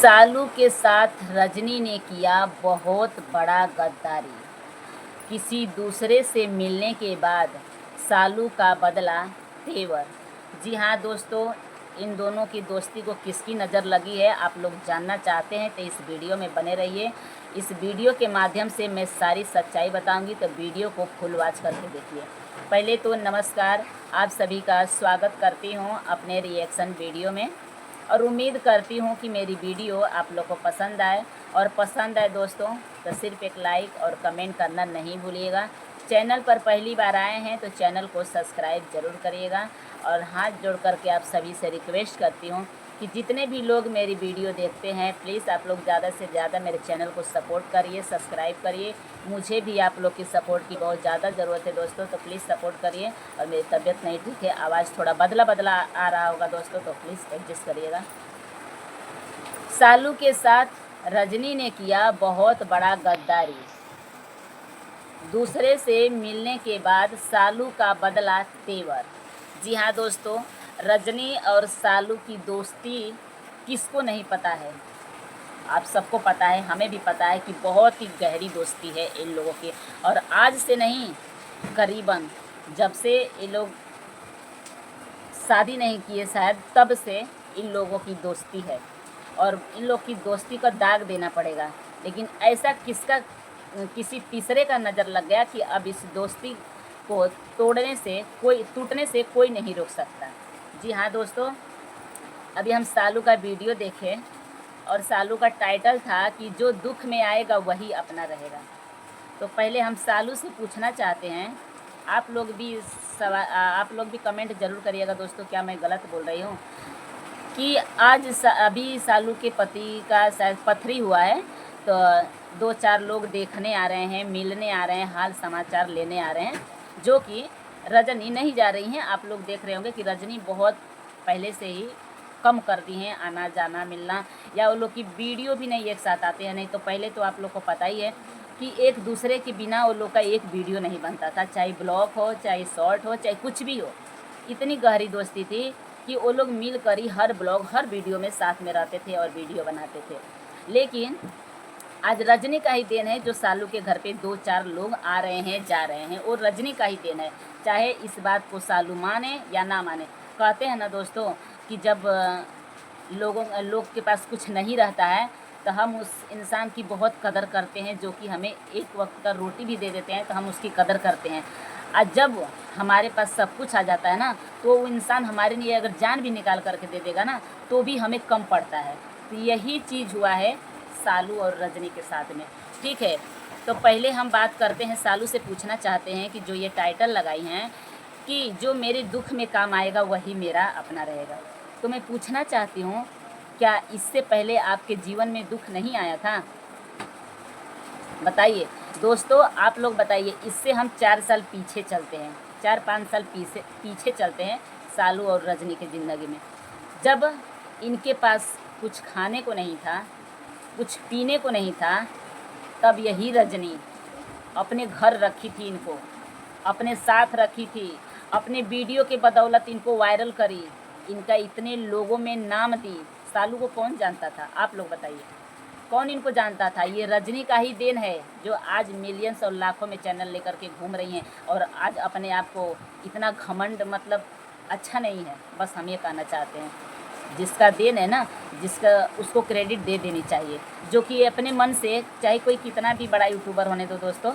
सालू के साथ रजनी ने किया बहुत बड़ा गद्दारी। किसी दूसरे से मिलने के बाद सालू का बदला तेवर। जी हाँ दोस्तों, इन दोनों की दोस्ती को किसकी नज़र लगी है आप लोग जानना चाहते हैं तो इस वीडियो में बने रहिए। इस वीडियो के माध्यम से मैं सारी सच्चाई बताऊंगी, तो वीडियो को फुल वॉच करके देखिए। पहले तो नमस्कार, आप सभी का स्वागत करती हूँ अपने रिएक्शन वीडियो में और उम्मीद करती हूँ कि मेरी वीडियो आप लोग को पसंद आए। और पसंद आए दोस्तों तो सिर्फ एक लाइक और कमेंट करना नहीं भूलिएगा। चैनल पर पहली बार आए हैं तो चैनल को सब्सक्राइब ज़रूर करिएगा। और हाथ जोड़ करके आप सभी से रिक्वेस्ट करती हूँ कि जितने भी लोग मेरी वीडियो देखते हैं प्लीज़ आप लोग ज़्यादा से ज़्यादा मेरे चैनल को सपोर्ट करिए, सब्सक्राइब करिए। मुझे भी आप लोग की सपोर्ट की बहुत ज़्यादा ज़रूरत है दोस्तों, तो प्लीज़ सपोर्ट करिए। और मेरी तबीयत नहीं ठीक है, आवाज़ थोड़ा बदला बदला आ रहा होगा दोस्तों, तो प्लीज़ एडजस्ट करिएगा। सालू के साथ रजनी ने किया बहुत बड़ा गद्दारी। दूसरे से मिलने के बाद सालू का बदला तेवर। जी हाँ दोस्तों, रजनी और सालू की दोस्ती किसको नहीं पता है, आप सबको पता है, हमें भी पता है कि बहुत ही गहरी दोस्ती है इन लोगों की। और आज से नहीं, करीबन जब से ये लोग शादी नहीं किए शायद तब से इन लोगों की दोस्ती है। और इन लोग की दोस्ती का दाग देना पड़ेगा, लेकिन ऐसा किसी तीसरे का नज़र लग गया कि अब इस दोस्ती को टूटने से कोई नहीं रोक सकता। जी हाँ दोस्तों, अभी हम सालू का वीडियो देखें और सालू का टाइटल था कि जो दुख में आएगा वही अपना रहेगा। तो पहले हम सालू से पूछना चाहते हैं, आप लोग भी कमेंट ज़रूर करिएगा दोस्तों, क्या मैं गलत बोल रही हूँ कि अभी सालू के पति का शायद पथरी हुआ है, तो 2-4 लोग देखने आ रहे हैं, मिलने आ रहे हैं, हाल समाचार लेने आ रहे हैं, जो कि रजनी नहीं जा रही हैं। आप लोग देख रहे होंगे कि रजनी बहुत पहले से ही कम कर दी हैं आना जाना मिलना, या वो लोग की वीडियो भी नहीं एक साथ आते हैं। नहीं तो पहले तो आप लोग को पता ही है कि एक दूसरे के बिना वो लोग का एक वीडियो नहीं बनता था, चाहे ब्लॉग हो, चाहे शॉर्ट हो, चाहे कुछ भी हो। इतनी गहरी दोस्ती थी कि वो लोग मिल कर ही हर ब्लॉग हर वीडियो में साथ में रहते थे और वीडियो बनाते थे। लेकिन आज रजनी का ही देन है जो सालू के घर पे 2-4 लोग आ रहे हैं जा रहे हैं, और रजनी का ही देन है, चाहे इस बात को सालू माने या ना माने। कहते हैं ना दोस्तों कि जब लोग के पास कुछ नहीं रहता है तो हम उस इंसान की बहुत कदर करते हैं, जो कि हमें एक वक्त का रोटी भी दे देते हैं तो हम उसकी कदर करते हैं। और जब हमारे पास सब कुछ आ जाता है ना, तो वो इंसान हमारे लिए अगर जान भी निकाल करके दे देगा ना तो भी हमें कम पड़ता है। तो यही चीज़ हुआ है सालू और रजनी के साथ में। ठीक है, तो पहले हम बात करते हैं, सालू से पूछना चाहते हैं कि जो ये टाइटल लगाई हैं कि जो मेरे दुख में काम आएगा वही मेरा अपना रहेगा, तो मैं पूछना चाहती हूँ, क्या इससे पहले आपके जीवन में दुख नहीं आया था? बताइए दोस्तों, आप लोग बताइए। इससे हम 4 साल पीछे चलते हैं, 4-5 साल पीछे चलते हैं सालू और रजनी की ज़िंदगी में। जब इनके पास कुछ खाने को नहीं था, कुछ पीने को नहीं था, तब यही रजनी अपने घर रखी थी, इनको अपने साथ रखी थी, अपने वीडियो के बदौलत इनको वायरल करी, इनका इतने लोगों में नाम दी। सालू को कौन जानता था, आप लोग बताइए, कौन इनको जानता था? ये रजनी का ही देन है जो आज मिलियंस और लाखों में चैनल लेकर के घूम रही हैं, और आज अपने आप को इतना घमंड, मतलब अच्छा नहीं है। बस हम ये कहना चाहते हैं, जिसका देन है ना, जिसका उसको क्रेडिट दे देनी चाहिए, जो कि अपने मन से, चाहे कोई कितना भी बड़ा यूट्यूबर होने दो दोस्तों,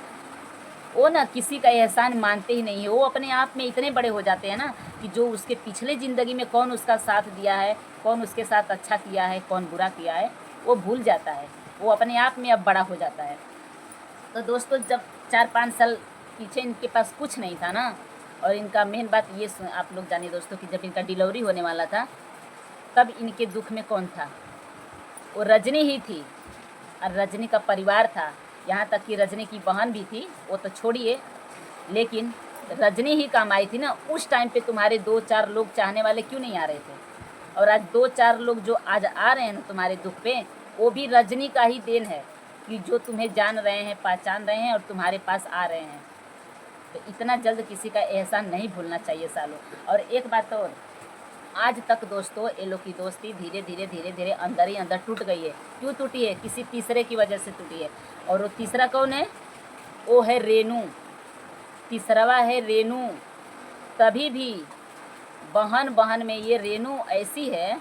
वो ना किसी का एहसान मानते ही नहीं है। वो अपने आप में इतने बड़े हो जाते हैं ना कि जो उसके पिछले ज़िंदगी में कौन उसका साथ दिया है, कौन उसके साथ अच्छा किया है, कौन बुरा किया है, वो भूल जाता है। वो अपने आप में अब बड़ा हो जाता है। तो दोस्तों, जब 4-5 साल पीछे इनके पास कुछ नहीं था ना, और इनका मेन बात ये आप लोग जानिए दोस्तों कि जब इनका डिलीवरी होने वाला था तब इनके दुख में कौन था? वो रजनी ही थी, और रजनी का परिवार था। यहाँ तक कि रजनी की बहन भी थी, वो तो छोड़िए, लेकिन रजनी ही काम आई थी ना। उस टाइम पे तुम्हारे 2-4 लोग चाहने वाले क्यों नहीं आ रहे थे? और आज 2-4 लोग जो आज आ रहे हैं ना तुम्हारे दुख पे, वो भी रजनी का ही देन है कि जो तुम्हें जान रहे हैं, पहचान रहे हैं और तुम्हारे पास आ रहे हैं। तो इतना जल्द किसी का एहसान नहीं भूलना चाहिए सालों। और एक बात और, आज तक दोस्तों ये लोग की दोस्ती धीरे धीरे अंदर ही अंदर टूट गई है। क्यों टूटी है? किसी तीसरे की वजह से टूटी है। और वो तीसरा कौन है? वो है रेनू। तीसरवा है रेनू। तभी भी बहन बहन में ये रेनू ऐसी है,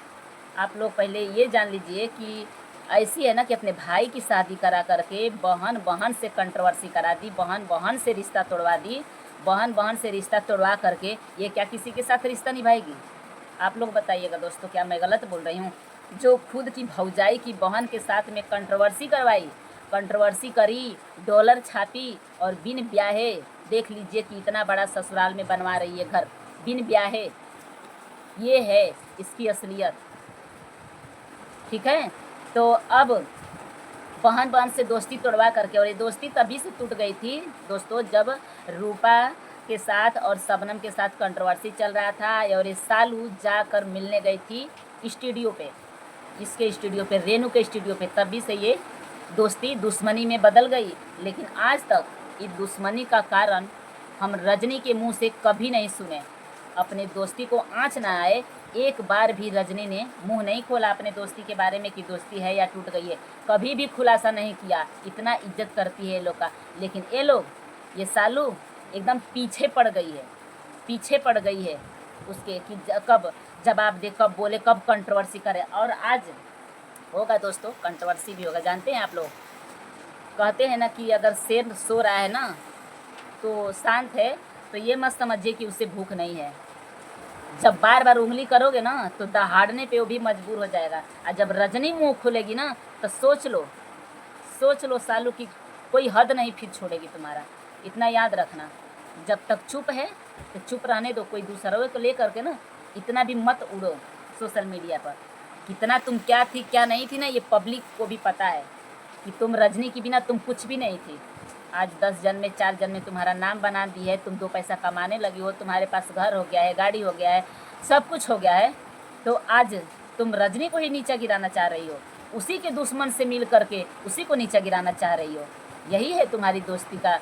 आप लोग पहले ये जान लीजिए कि ऐसी है ना कि अपने भाई की शादी करा करके बहन बहन से कंट्रोवर्सी करा दी, बहन बहन से रिश्ता तोड़वा दी। बहन बहन से रिश्ता तोड़वा करके ये क्या किसी के साथ रिश्ता निभाएगी? आप लोग बताइएगा दोस्तों, क्या मैं गलत बोल रही हूँ? जो खुद की भौजाई की बहन के साथ में कंट्रोवर्सी करवाई, कंट्रोवर्सी करी, डॉलर छापी और बिन ब्याहे, देख लीजिए कि इतना बड़ा ससुराल में बनवा रही है घर बिन ब्याहे। ये है इसकी असलियत। ठीक है, तो अब बहन बहन से दोस्ती तोड़वा करके, और ये दोस्ती तभी से टूट गई थी दोस्तों जब रूपा के साथ और शबनम के साथ कंट्रोवर्सी चल रहा था और ये सालू जाकर मिलने गई थी स्टूडियो पे, इसके स्टूडियो पे, रेनू के स्टूडियो पे। तभी से ये दोस्ती दुश्मनी में बदल गई। लेकिन आज तक इस दुश्मनी का कारण हम रजनी के मुंह से कभी नहीं सुने। अपने दोस्ती को आँच ना आए, एक बार भी रजनी ने मुंह नहीं खोला अपने दोस्ती के बारे में कि दोस्ती है या टूट गई है। कभी भी खुलासा नहीं किया। इतना इज्जत करती है ये लोग का। लेकिन ये लोग, ये सालू एकदम पीछे पड़ गई है, पीछे पड़ गई है उसके कि कब जवाब दे, कब बोले, कब कंट्रोवर्सी करे। और आज होगा दोस्तों, कंट्रोवर्सी भी होगा। जानते हैं आप लोग, कहते हैं ना कि अगर शेर सो रहा है ना तो शांत है, तो ये मत समझिए कि उसे भूख नहीं है। जब बार बार उंगली करोगे ना तो दहाड़ने पे वो भी मजबूर हो जाएगा। और जब रजनी मुंह खोलेगी ना तो सोच लो सालू की कोई हद नहीं फिर छोड़ेगी तुम्हारा। इतना याद रखना, जब तक चुप है तो चुप रहने दो। कोई दूसरों को लेकर के ना इतना भी मत उड़ो सोशल मीडिया पर। कितना तुम क्या थी क्या नहीं थी ना, ये पब्लिक को भी पता है कि तुम रजनी के बिना तुम कुछ भी नहीं थी। आज 10 जन में 4 जन में तुम्हारा नाम बना दी है, तुम 2 पैसा कमाने लगी हो, तुम्हारे पास घर हो गया है, गाड़ी हो गया है, सब कुछ हो गया है। तो आज तुम रजनी को ही नीचा गिराना चाह रही हो, उसी के दुश्मन से मिल करके उसी को नीचा गिराना चाह रही हो। यही है तुम्हारी दोस्ती का,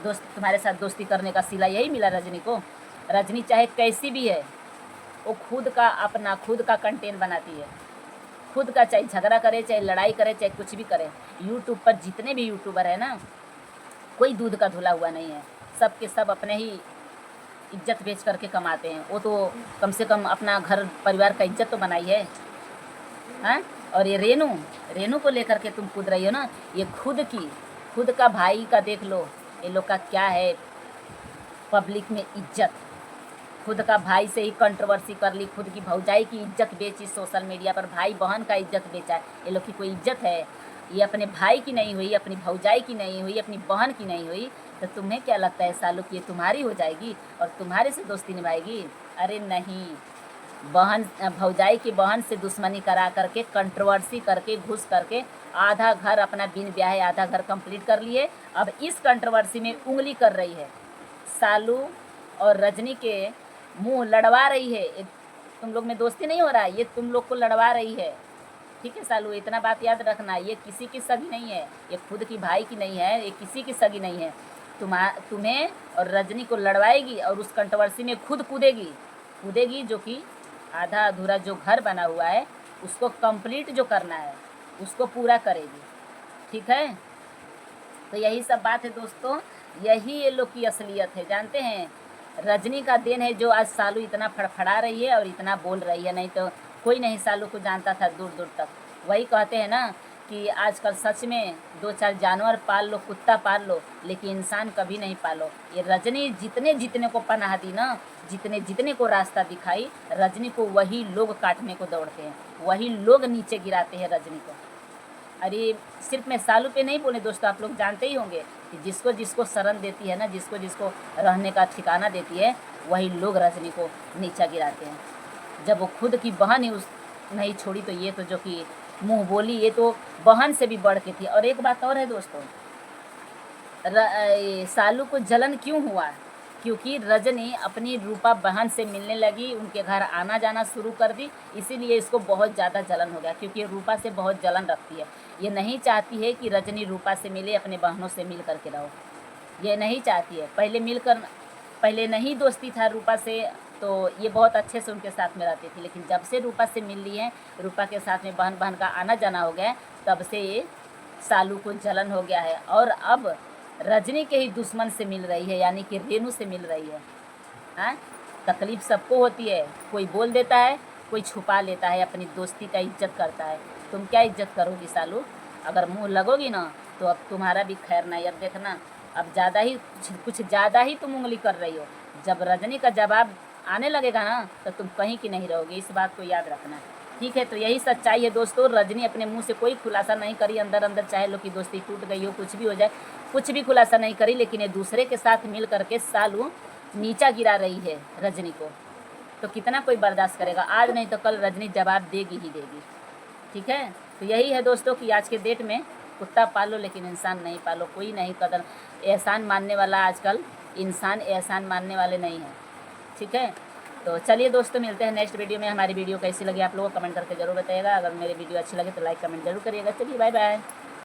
तुम्हारे साथ दोस्ती करने का सिला यही मिला रजनी को। रजनी चाहे कैसी भी है, वो खुद का अपना खुद का कंटेंट बनाती है, खुद का, चाहे झगड़ा करे, चाहे लड़ाई करे, चाहे कुछ भी करे। यूट्यूब पर जितने भी यूट्यूबर है ना, कोई दूध का धुला हुआ नहीं है। सब के सब अपने ही इज्जत बेच करके कमाते हैं। वो तो कम से कम अपना घर परिवार का इज्जत तो बनाई है। हाँ, और ये रेनू को लेकर के तुम कूद रही हो ना, ये खुद का भाई का देख लो, ये लोग का क्या है पब्लिक में इज्जत। खुद का भाई से ही कंट्रोवर्सी कर ली, खुद की भौजाई की इज्जत बेची सोशल मीडिया पर, भाई बहन का इज्जत बेचा है। ये लोग की कोई इज्जत है? ये अपने भाई की नहीं हुई, अपनी भौजाई की नहीं हुई, अपनी बहन की नहीं हुई, तो तुम्हें क्या लगता है सालू की ये तुम्हारी हो जाएगी और तुम्हारे से दोस्ती निभाएगी? अरे नहीं, बहन भौजाई की बहन से दुश्मनी करा करके, कंट्रोवर्सी करके, घुस करके आधा घर अपना बिन ब्याहे आधा घर कंप्लीट कर लिए। अब इस कंट्रोवर्सी में उंगली कर रही है, सालू और रजनी के मुंह लड़वा रही है। तुम लोग में दोस्ती नहीं हो रहा है, ये तुम लोग को लड़वा रही है। ठीक है सालू, इतना बात याद रखना, ये किसी की सगी नहीं है, ये खुद की भाई की नहीं है, ये किसी की सगी नहीं है। तुम्हें और रजनी को लड़वाएगी और उस कंट्रोवर्सी में खुद कूदेगी, जो कि आधा अधूरा जो घर बना हुआ है उसको कंप्लीट जो करना है उसको पूरा करेगी। ठीक है, तो यही सब बात है दोस्तों, यही ये लोग की असलियत है। जानते हैं, रजनी का देन है जो आज सालू इतना फड़फड़ा रही है और इतना बोल रही है, नहीं तो कोई नहीं सालू को जानता था दूर दूर तक। वही कहते हैं ना कि आजकल सच में 2-4 जानवर पाल लो, कुत्ता पाल लो, लेकिन इंसान कभी नहीं पालो। ये रजनी जितने को पनाह दी ना, जितने को रास्ता दिखाई, रजनी को वही लोग काटने को दौड़ते हैं, वही लोग नीचे गिराते हैं रजनी को। अरे सिर्फ मैं सालू पे नहीं बोले दोस्तों, आप लोग जानते ही होंगे कि जिसको जिसको शरण देती है ना, जिसको जिसको रहने का ठिकाना देती है, वही लोग रजनी को नीचा गिराते हैं। जब वो खुद की बहन ही उस नहीं छोड़ी, तो ये तो जो कि मुंह बोली, ये तो बहन से भी बढ़ के थी। और एक बात और है दोस्तों, सालू को जलन क्यों हुआ? क्योंकि रजनी अपनी रूपा बहन से मिलने लगी, उनके घर आना जाना शुरू कर दी, इसीलिए इसको बहुत ज़्यादा जलन हो गया। क्योंकि रूपा से बहुत जलन रखती है, ये नहीं चाहती है कि रजनी रूपा से मिले, अपने बहनों से मिल करके रहो, ये नहीं चाहती है। पहले नहीं दोस्ती था रूपा से तो ये बहुत अच्छे से उनके साथ में रहती थी। लेकिन जब से रूपा से मिल ली है, रूपा के साथ में बहन बहन का आना जाना हो गया है, तब से ये सालू को जलन हो गया है और अब रजनी के ही दुश्मन से मिल रही है, यानी कि रेनू से मिल रही है। हाँ, तकलीफ़ सबको होती है, कोई बोल देता है, कोई छुपा लेता है, अपनी दोस्ती का इज्जत करता है। तुम क्या इज्जत करोगी सालू? अगर मुंह लगोगी ना तो अब तुम्हारा भी खैर नहीं। अब देखना, अब ज़्यादा ही कुछ ज़्यादा ही तुम उंगली कर रही हो। जब रजनी का जवाब आने लगेगा ना तो तुम कहीं की नहीं रहोगी, इस बात को याद रखना। ठीक है, तो यही सच्चाई है दोस्तों। रजनी अपने मुंह से कोई खुलासा नहीं करी, अंदर अंदर चाहे लोग की दोस्ती टूट गई हो, कुछ भी हो जाए, कुछ भी खुलासा नहीं करी, लेकिन ये दूसरे के साथ मिल करके सालू नीचा गिरा रही है रजनी को। तो कितना कोई बर्दाश्त करेगा? आज नहीं तो कल रजनी जवाब देगी ही देगी। ठीक है, तो यही है दोस्तों कि आज के डेट में कुत्ता पालो लेकिन इंसान नहीं पालो। कोई नहीं कदर एहसान मानने वाला, आजकल इंसान एहसान मानने वाले नहीं हैं। ठीक है, तो चलिए दोस्तों, मिलते हैं नेक्स्ट वीडियो में। हमारी वीडियो कैसी लगी आप लोगों को कमेंट करके जरूर बताइएगा। अगर मेरी वीडियो अच्छी लगे तो लाइक कमेंट जरूर करिएगा। चलिए बाय बाय।